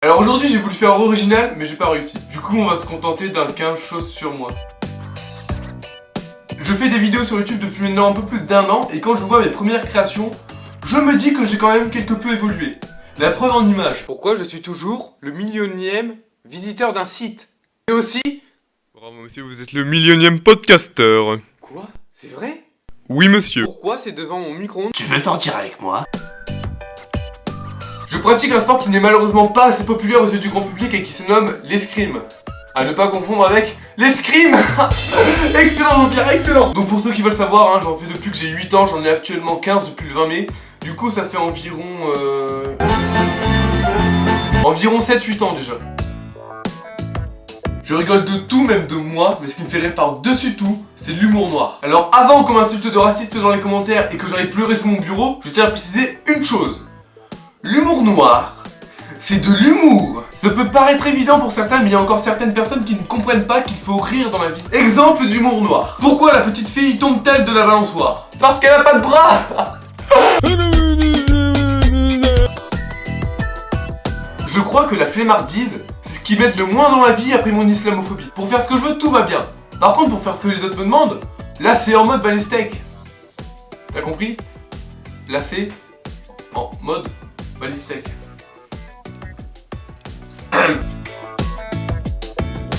Alors aujourd'hui j'ai voulu faire original mais j'ai pas réussi. Du coup on va se contenter d'un 15 choses sur moi. Je fais des vidéos sur YouTube depuis maintenant un peu plus d'1 an et quand je vois mes premières créations, je me dis que j'ai quand même quelque peu évolué. La preuve en image. Pourquoi je suis toujours le millionième visiteur d'un site. Et aussi... Bravo monsieur, vous êtes le millionième podcasteur. Quoi? C'est vrai? Oui monsieur. Pourquoi c'est devant mon micro-ondes? Tu veux sortir avec moi? Je pratique un sport qui n'est malheureusement pas assez populaire aux yeux du grand public et qui se nomme l'escrime. À ne pas confondre avec l'escrime. Excellent mon Pierre, excellent. Donc pour ceux qui veulent savoir, j'en fais depuis que j'ai 8 ans, j'en ai actuellement 15 depuis le 20 mai. Du coup ça fait environ 7-8 ans déjà. Je rigole de tout, même de moi, mais ce qui me fait rire par-dessus tout, c'est l'humour noir. Alors avant qu'on m'insulte de raciste dans les commentaires et que j'aille pleurer sur mon bureau, je tiens à préciser une chose. L'humour noir, c'est de l'humour. Ça peut paraître évident pour certains, mais il y a encore certaines personnes qui ne comprennent pas qu'il faut rire dans la vie. Exemple d'humour noir. Pourquoi la petite fille tombe-t-elle de la balançoire? Parce qu'elle a pas de bras. Je crois que la flemmardise, c'est ce qui m'aide le moins dans la vie après mon islamophobie. Pour faire ce que je veux, tout va bien. Par contre, pour faire ce que les autres me demandent, là c'est en mode balistec. T'as compris? Là c'est en mode balistec.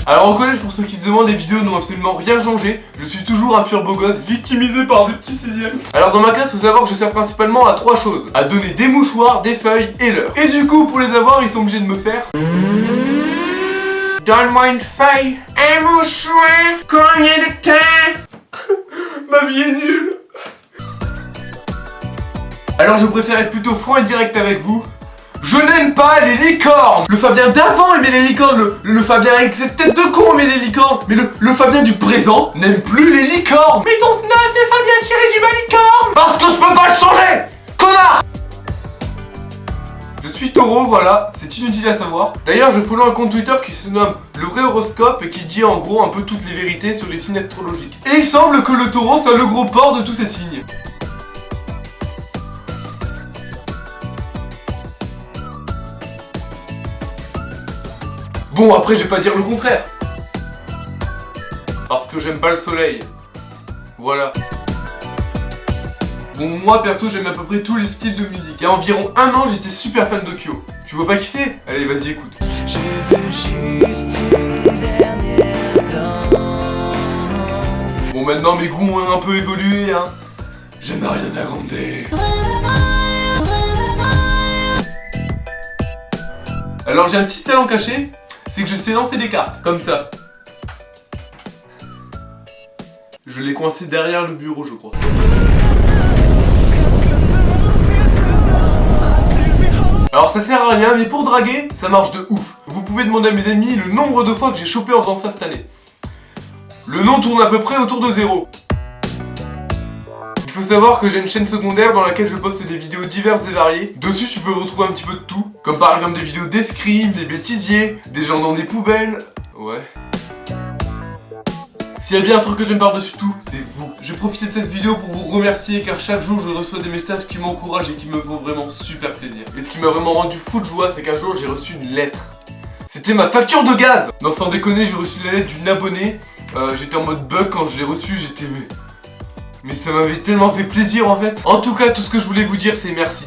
Alors au collège, pour ceux qui se demandent, les vidéos n'ont absolument rien changé. Je suis toujours un pur beau gosse victimisé par des petits sixièmes. Alors dans ma classe, faut savoir que je sers principalement à 3 choses. À donner des mouchoirs, des feuilles et l'heure. Et du coup, pour les avoir, ils sont obligés de me faire... Donne-moi une feuille, un mouchoir, combien de temps? Ma vie est nulle. Alors je préfère être plutôt franc et direct avec vous. Je n'aime pas les licornes. Le Fabien d'avant aimait les licornes. Le Fabien avec cette tête de con aimait les licornes. Mais le Fabien du présent n'aime plus les licornes. Mais ton snap c'est Fabien tiré du bas licorne. Parce que je peux pas le changer, connard. Je suis taureau, voilà, c'est inutile à savoir. D'ailleurs je follow un compte Twitter qui se nomme Le Vrai Horoscope et qui dit en gros un peu toutes les vérités sur les signes astrologiques. Et il semble que le taureau soit le gros porc de tous ces signes. Bon, après, je vais pas dire le contraire. Parce que j'aime pas le soleil. Voilà. Bon, moi, perso, j'aime à peu près tous les styles de musique. Il y a environ 1 an, j'étais super fan de Kyo. Tu vois pas qui c'est? Allez, vas-y, écoute. Je veux juste une dernière danse. Bon, maintenant, mes goûts ont un peu évolué, J'aime Ariana Grande. Alors, j'ai un petit talent caché. C'est que je sais lancer des cartes, comme ça. Je l'ai coincé derrière le bureau, je crois. Alors ça sert à rien, mais pour draguer, ça marche de ouf. Vous pouvez demander à mes amis le nombre de fois que j'ai chopé en faisant ça cette année. Le nom tourne à peu près autour de 0. Il faut savoir que j'ai une chaîne secondaire dans laquelle je poste des vidéos diverses et variées. Dessus, tu peux retrouver un petit peu de tout. Comme par exemple des vidéos d'escrime, des bêtisiers, des gens dans des poubelles. Ouais. S'il y a bien un truc que j'aime par-dessus tout, c'est vous. Je vais profiter de cette vidéo pour vous remercier car chaque jour je reçois des messages qui m'encouragent et qui me font vraiment super plaisir. Et ce qui m'a vraiment rendu fou de joie, c'est qu'un jour j'ai reçu une lettre. C'était ma facture de gaz. Non, sans déconner, j'ai reçu la lettre d'une abonnée. J'étais en mode bug quand je l'ai reçue, j'étais... Mais ça m'avait tellement fait plaisir en fait. En tout cas, tout ce que je voulais vous dire, c'est merci.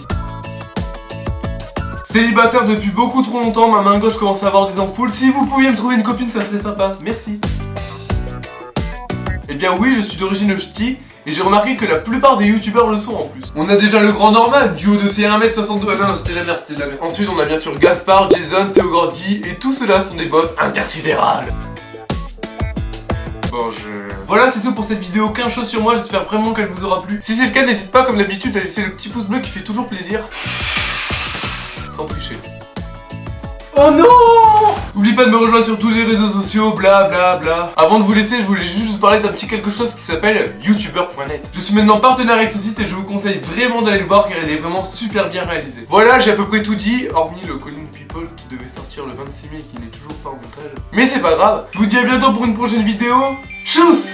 Célibataire depuis beaucoup trop longtemps, ma main gauche commence à avoir des ampoules. Si vous pouviez me trouver une copine, ça serait sympa. Merci. Eh bien oui, je suis d'origine ch'ti. Et j'ai remarqué que la plupart des youtubeurs le sont en plus. On a déjà le grand Norman, du haut de ses 1m62. Ah non, c'était de la merde, c'était de la merde. Ensuite, on a bien sûr Gaspard, Jason, Théo Gordy. Et tout cela sont des boss intersidérales. Bon, Voilà, c'est tout pour cette vidéo. 15 choses sur moi, j'espère vraiment qu'elle vous aura plu. Si c'est le cas, n'hésite pas comme d'habitude à laisser le petit pouce bleu qui fait toujours plaisir. Sans tricher. Oh non! N'oublie pas de me rejoindre sur tous les réseaux sociaux, bla bla bla. Avant de vous laisser, je voulais juste vous parler d'un petit quelque chose qui s'appelle youtuber.net. Je suis maintenant partenaire avec ce site et je vous conseille vraiment d'aller le voir car il est vraiment super bien réalisé. Voilà, j'ai à peu près tout dit, hormis le Calling People qui devait sortir le 26 mai et qui n'est toujours pas en montage. Mais c'est pas grave, je vous dis à bientôt pour une prochaine vidéo. Tchuss!